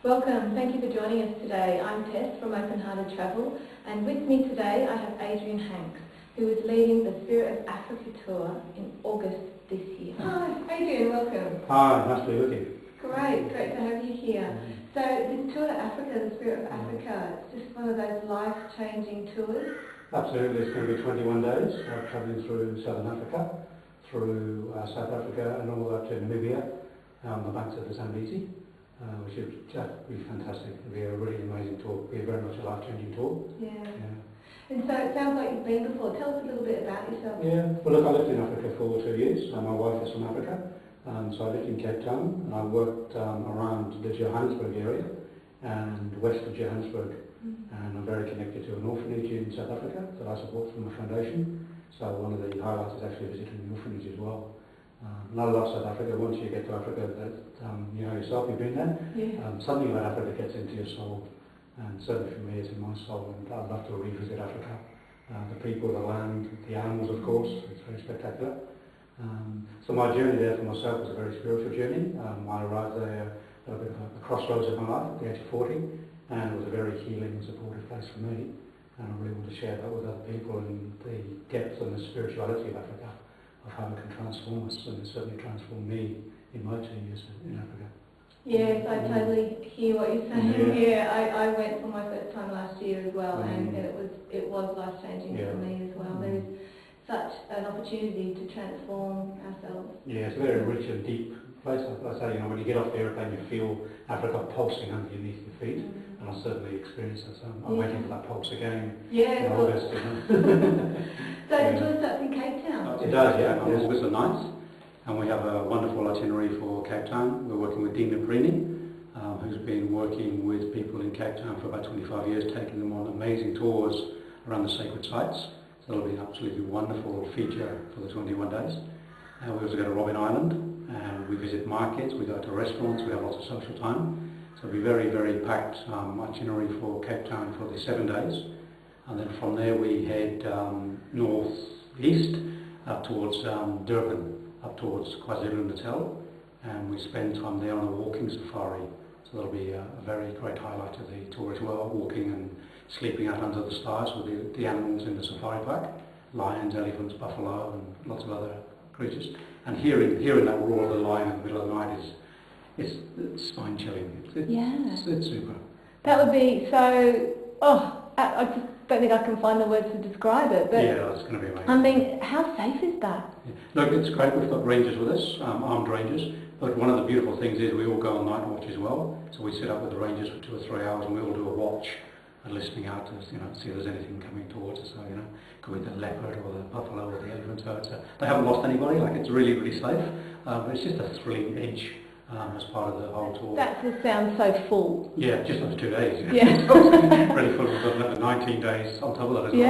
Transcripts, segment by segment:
Welcome, thank you for joining us today. I'm Tess from Open Hearted Travel, and with me today I have Adrian, who is leading the Spirit of Africa tour in August this year. Hi, Adrian, welcome. Hi, nice to be with you. Great to have you here. So this tour to Africa, the Spirit of Africa, it's just one of those life-changing tours. Absolutely, it's going to be 21 days travelling through Southern Africa, through South Africa and all the way up to Namibia, on the banks of the Zambezi. Which would just be fantastic. It'll be a really amazing tour. It'll be very much a life-changing tour. Yeah. And so it sounds like you've been before. Tell us a little bit about yourself. Yeah. Well, look, I lived in Africa for 2 years. My wife is from Africa, so I lived in Cape Town, and I worked around the Johannesburg area and west of Johannesburg. And I'm very connected to an orphanage in South Africa that I support from a foundation. So one of the highlights is actually visiting the orphanage as well. And I love South Africa. Once you get to Africa, you know yourself, you've been there. Yeah. Something about Africa gets into your soul, and certainly for me it's in my soul, and I'd love to revisit Africa. The people, the land, the animals, of course, it's very spectacular. So my journey there for myself was a very spiritual journey. I arrived there at a bit of a crossroads of my life at the age of 40, and it was a very healing and supportive place for me. And I really want to share that with other people, and the depth and the spirituality of Africa, of how it can transform us, and it certainly transformed me in my 2 years in Africa. Yes, I totally hear what you're saying. Yeah, I went for my first time last year as well, and it was life changing for me as well. There is such an opportunity to transform ourselves. Yeah, it's a very rich and deep place. Like I say, you know, when you get off the airplane, you feel Africa pulsing underneath your feet, and I certainly experienced that. So I'm waiting for that pulse again in August. So the tour starts in Cape Town? It does, yeah. On August the 9th. And we have a wonderful itinerary for Cape Town. We're working with Dean Naprini, who's been working with people in Cape Town for about 25 years, taking them on amazing tours around the sacred sites. So it'll be an absolutely wonderful feature for the 21 days. We also go to Robben Island, and we visit markets, we go to restaurants, we have lots of social time. So it'll be very, very packed itinerary for Cape Town for the 7 days. And then from there we head northeast up towards Durban, up towards KwaZulu-Natal, and we spend time there on a walking safari. So that'll be a very great highlight of the tour as well, walking and sleeping out under the stars with the animals in the safari park, lions, elephants, buffalo, and lots of other creatures. And hearing that roar of the lion in the middle of the night is spine-chilling. It's super. That would be so... I just don't think I can find the words to describe it. But yeah, it's going to be amazing. I mean, how safe is that? Yeah. Look, it's great. We've got rangers with us, armed rangers. But one of the beautiful things is we all go on night watch as well. So we sit up with the rangers for 2 or 3 hours, and we all do a watch and listening out to, see if there's anything coming towards us. So, could be the leopard or the buffalo or the elephant. So they haven't lost anybody. Like, it's really, really safe. But it's just a thrilling edge. As part of the whole tour. That just sounds so full. Yeah, just those 2 days. Yeah. Really full. We've got another 19 days on top of that as well.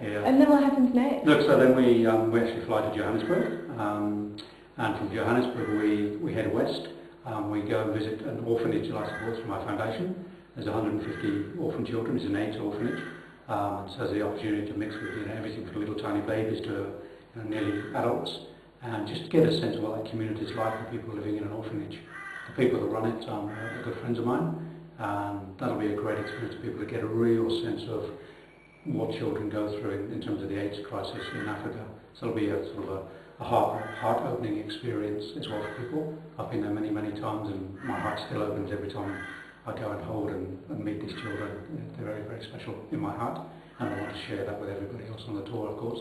Yeah. And then what happens next? Look, so then we actually fly to Johannesburg, and from Johannesburg we head west. We go and visit an orphanage that I support through my foundation. There's 150 orphan children. It's an AIDS orphanage. So there's the opportunity to mix with everything from little tiny babies to nearly adults. And just to get a sense of what that community is like for people living in an orphanage. The people that run it are good friends of mine, and that'll be a great experience for people to get a real sense of what children go through in terms of the AIDS crisis in Africa. So it'll be a sort of a heart-opening experience as well for people. I've been there many, many times, and my heart still opens every time I go and hold and meet these children. They're very, very special in my heart, and I want to share that with everybody else on the tour, of course.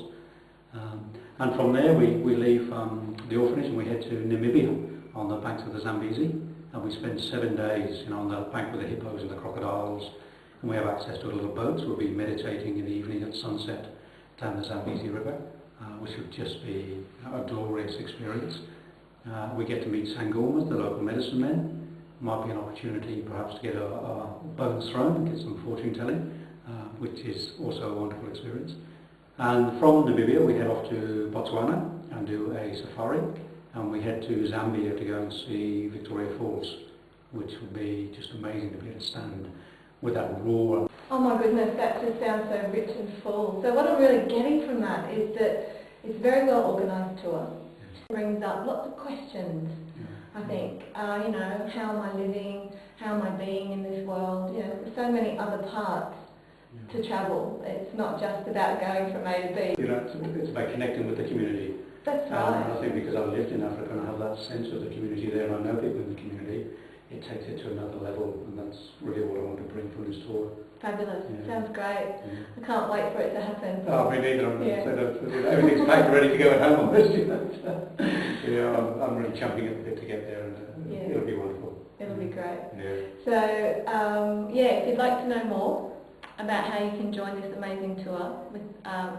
And from there we leave the orphanage and we head to Namibia on the banks of the Zambezi, and we spend 7 days on the bank with the hippos and the crocodiles, and we have access to a little boat, so we'll be meditating in the evening at sunset down the Zambezi River, which would just be a glorious experience. We get to meet sangomas, the local medicine men. Might be an opportunity perhaps to get a bones thrown and get some fortune telling, which is also a wonderful experience. And from Namibia we head off to Botswana and do a safari, and we head to Zambia to go and see Victoria Falls, which would be just amazing to be able to stand with that roar. Oh my goodness, that just sounds so rich and full. So what I'm really getting from that is that it's a very well organised tour. It brings up lots of questions. I think, you know, how am I living, how am I being in this world? You know, there's so many other parts to travel. It's not just about going from A to B. You know, it's about connecting with the community. That's right. I think because I've lived in Africa and I have that sense of the community there, and I know people in the community, it takes it to another level, and that's really what I want to bring from this tour. Fabulous. Yeah. Sounds great. Yeah. I can't wait for it to happen. Oh, me neither. Everything's packed and ready to go at home almost. I'm really champing at the bit to get there, and it'll be wonderful. It'll be great. Yeah. So, if you'd like to know more about how you can join this amazing tour with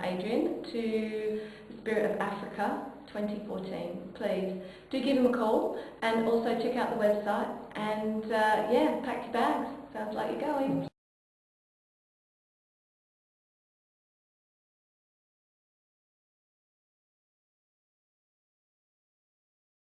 Adrian to the Spirit of Africa 2014, please do give him a call, and also check out the website, and pack your bags. Sounds like you're going.